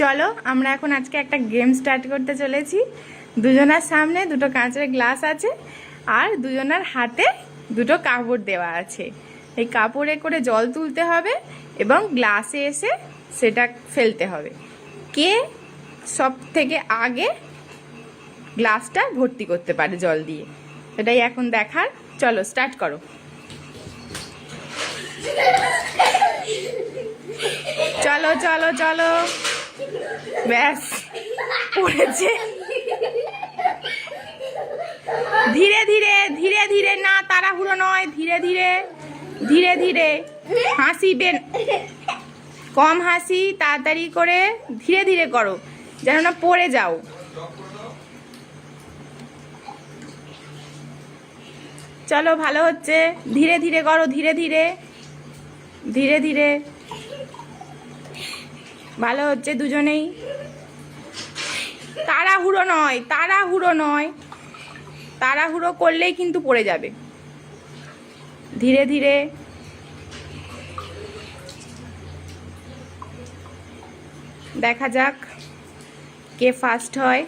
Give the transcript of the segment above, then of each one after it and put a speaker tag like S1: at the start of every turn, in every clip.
S1: চলো আমরা এখন আজকে একটা গেম স্টার্ট করতে চলেছি। দুজনার সামনে দুটো কাঁচের গ্লাস আছে আর দুজনার হাতে দুটো কাপড় দেওয়া আছে। এই কাপড়ে করে জল তুলতে হবে এবং গ্লাসে এসে সেটা ফেলতে হবে। কে সব থেকে আগে গ্লাসটা ভর্তি করতে পারে জল দিয়ে, এটাই এখন দেখার। চলো স্টার্ট করো। চলো চলো চলো, ব্যাস পড়েছে। ধীরে ধীরে ধীরে ধীরে, না তাড়াহুড়ো নয়, ধীরে ধীরে ধীরে ধীরে। হাসিবেন কম, হাসি তাড়াতাড়ি করে, ধীরে ধীরে করো যেন না পড়ে যাও। চলো ভালো হচ্ছে, ধীরে ধীরে করো, ধীরে ধীরে ধীরে ধীরে। ভালো হচ্ছে দুজনেই। তাড়াহুড়ো নয়, তাড়াহুড়ো নয়, তাড়াহুড়ো করলেই কিন্তু পড়ে যাবে। ধীরে ধীরে। দেখা যাক কে ফার্স্ট হয়।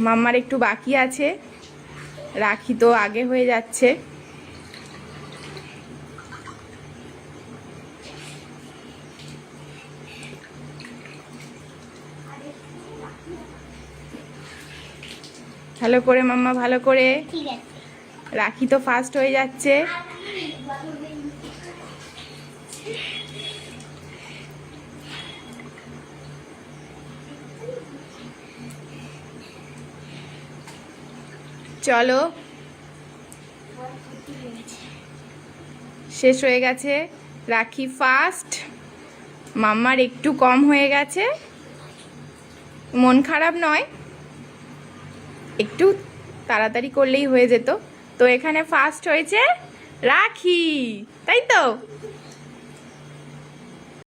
S1: মাম্মার একটু বাকি আছে, রাখি তো আগে হয়ে যাচ্ছে। ভালো করে মাম্মা, ভালো করে। রাখি তো ফার্স্ট হয়ে যাচ্ছে। চলো শেষ হয়ে গেছে, রাখি ফার্স্ট। মাম্মার একটু কম হয়ে গেছে, মন খারাপ নয়, একটু তাড়াতাড়ি করলেই হয়ে যেত। তো এখানে ফার্স্ট হয়েছে রাখি, তাই তো?